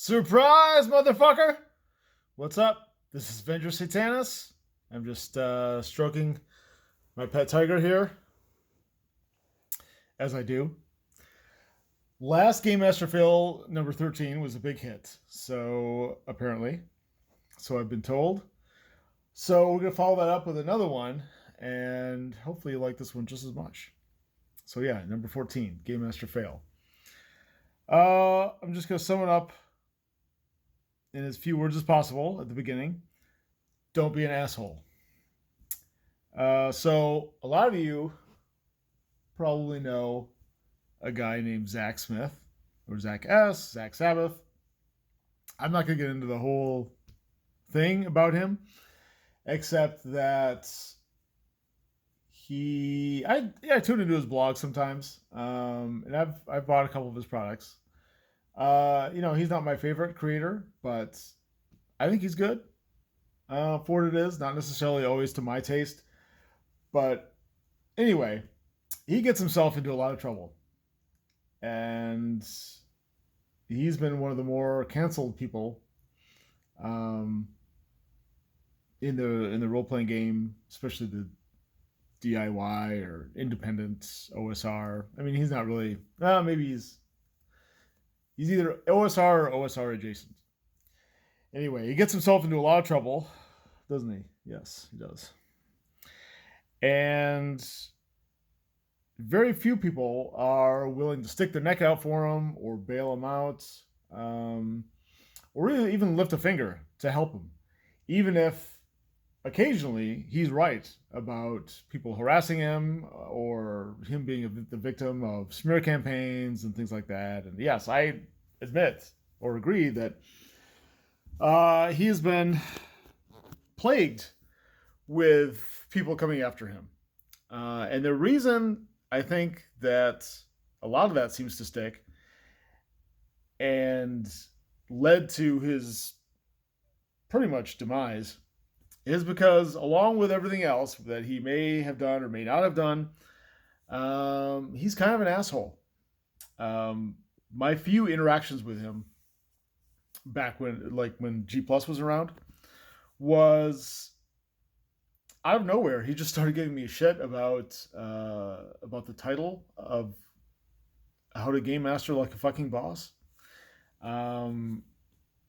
Surprise, motherfucker! What's up? This is Venger Satanis. I'm just stroking my pet tiger here, as I do. Last Game Master Fail number 13 was a big hit, so apparently. So I've been told. So we're going to follow that up with another one, and hopefully you like this one just as much. So yeah, number 14, Game Master Fail. I'm just going to sum it up in as few words as possible at the beginning. Don't be an asshole. So a lot of you probably know a guy named Zach Smith or Zach S, Zach Sabbath. I'm not going to get into the whole thing about him, except that I tune into his blog sometimes, and I've bought a couple of his products. He's not my favorite creator, but I think he's good for what it is. Not necessarily always to my taste, but anyway, he gets himself into a lot of trouble, and he's been one of the more canceled people in the role playing game, especially the DIY or independent OSR. I mean, he's not really. Maybe he's either OSR or OSR adjacent. Anyway, he gets himself into a lot of trouble, doesn't he? Yes, he does. And very few people are willing to stick their neck out for him or bail him out, or even lift a finger to help him, even if occasionally he's right about people harassing him or him being the victim of smear campaigns and things like that. And yes, I admit or agree that he has been plagued with people coming after him. And the reason I think that a lot of that seems to stick and led to his pretty much demise is because, along with everything else that he may have done or may not have done, he's kind of an asshole. My few interactions with him back when G Plus was around was out of nowhere. He just started giving me shit about the title of How to Game Master Like a Fucking Boss.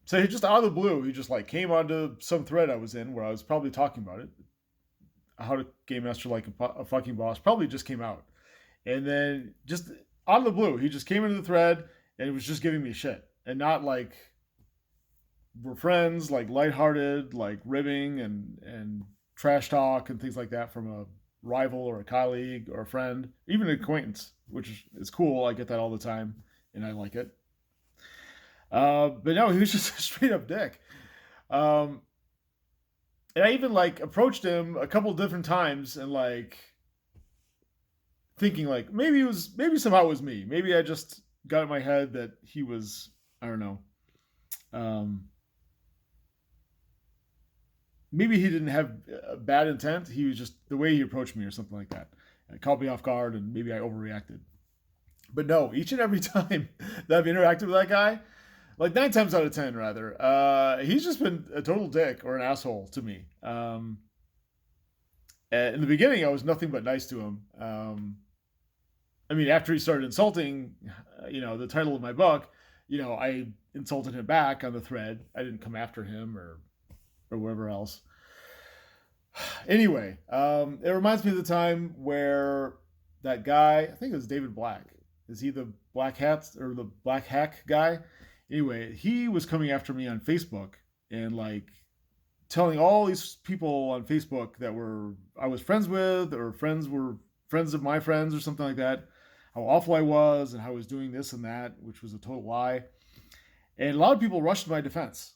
So he just out of the blue, he just came onto some thread I was in where I was probably talking about it. How to Game Master Like a Fucking Boss probably just came out. And then just out of the blue, he just came into the thread and he was just giving me shit. And not like we're friends, like lighthearted, like ribbing and trash talk and things like that from a rival or a colleague or a friend, even an acquaintance, which is cool. I get that all the time and I like it. But no, he was just a straight up dick. And I even approached him a couple different times and thinking maybe somehow it was me. Maybe I just got in my head that he was, I don't know. Maybe he didn't have a bad intent. He was just the way he approached me or something like that. It caught me off guard and maybe I overreacted. But no, each and every time that I've interacted with that guy, 9 times out of 10 rather, he's just been a total dick or an asshole to me. In the beginning, I was nothing but nice to him. After he started insulting, the title of my book, I insulted him back on the thread. I didn't come after him or wherever else. Anyway, it reminds me of the time where that guy, I think it was David Black. Is he the Black Hat or the Black Hack guy? Anyway, he was coming after me on Facebook and telling all these people on Facebook that I was friends with or friends were friends of my friends or something like that, how awful I was and how I was doing this and that, which was a total lie. And a lot of people rushed to my defense.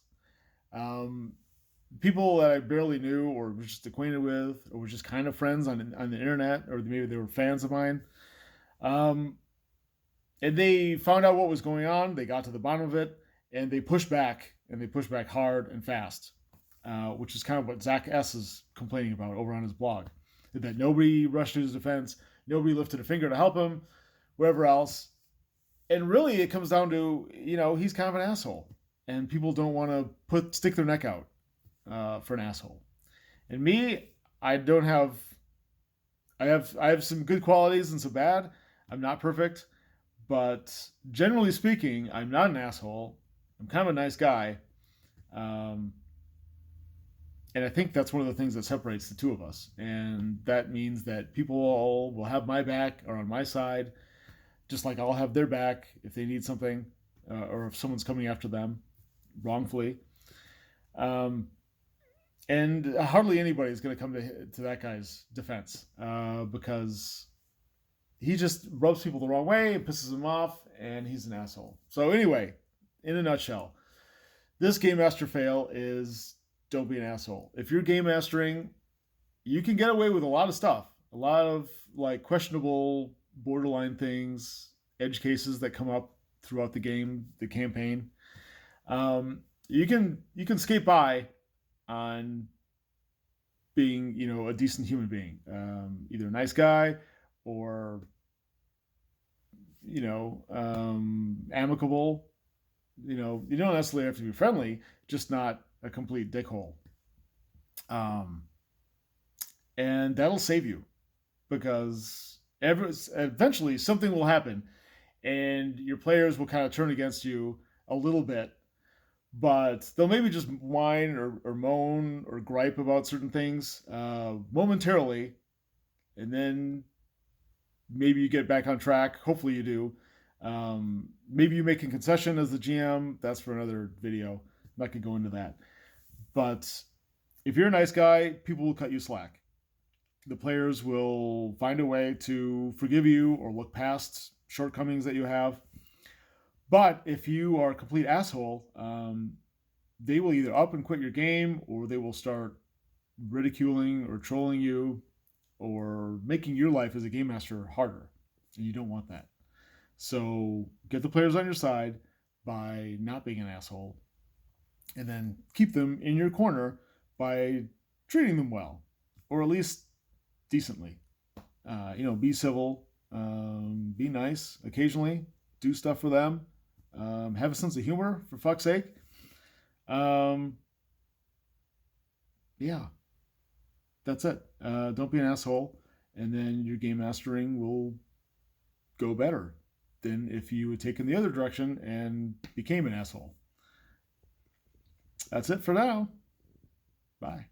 People that I barely knew or was just acquainted with or were just kind of friends on the internet, or maybe they were fans of mine. And they found out what was going on. They got to the bottom of it, and they pushed back, and they pushed back hard and fast, which is kind of what Zach S. is complaining about over on his blog. That nobody rushed to his defense, nobody lifted a finger to help him, wherever else. And really, it comes down to, he's kind of an asshole. and people don't want to stick their neck out for an asshole. And me, I don't have. I have some good qualities and some bad. I'm not perfect, but generally speaking, I'm not an asshole. I'm kind of a nice guy, um, and I think that's one of the things that separates the two of us. And that means that people all will have my back or on my side, just like I'll have their back if they need something, or if someone's coming after them wrongfully. Um, and hardly anybody is going to come to that guy's defense because he just rubs people the wrong way and pisses them off, and he's an asshole. So anyway, in a nutshell, this game master fail is don't be an asshole. If you're game mastering, you can get away with a lot of stuff, a lot of like questionable borderline things, edge cases that come up throughout the game, the campaign. You can skate by on being a decent human being, either a nice guy or amicable. You don't necessarily have to be friendly, just not a complete dickhole. Um, and that'll save you because eventually something will happen, and your players will kind of turn against you a little bit, but they'll maybe just whine or moan or gripe about certain things momentarily, and then maybe you get back on track. Hopefully you do. Maybe you make a concession as the GM. That's for another video. I'm not going to go into that. But if you're a nice guy, people will cut you slack. The players will find a way to forgive you or look past shortcomings that you have. But if you are a complete asshole, they will either up and quit your game, or they will start ridiculing or trolling you or making your life as a game master harder. And you don't want that. So get the players on your side by not being an asshole, and then keep them in your corner by treating them well, or at least decently. Be civil, be nice occasionally, do stuff for them, have a sense of humor, for fuck's sake. Yeah, that's it. Don't be an asshole, and then your game mastering will go better than if you had taken the other direction and became an asshole. That's it for now. Bye.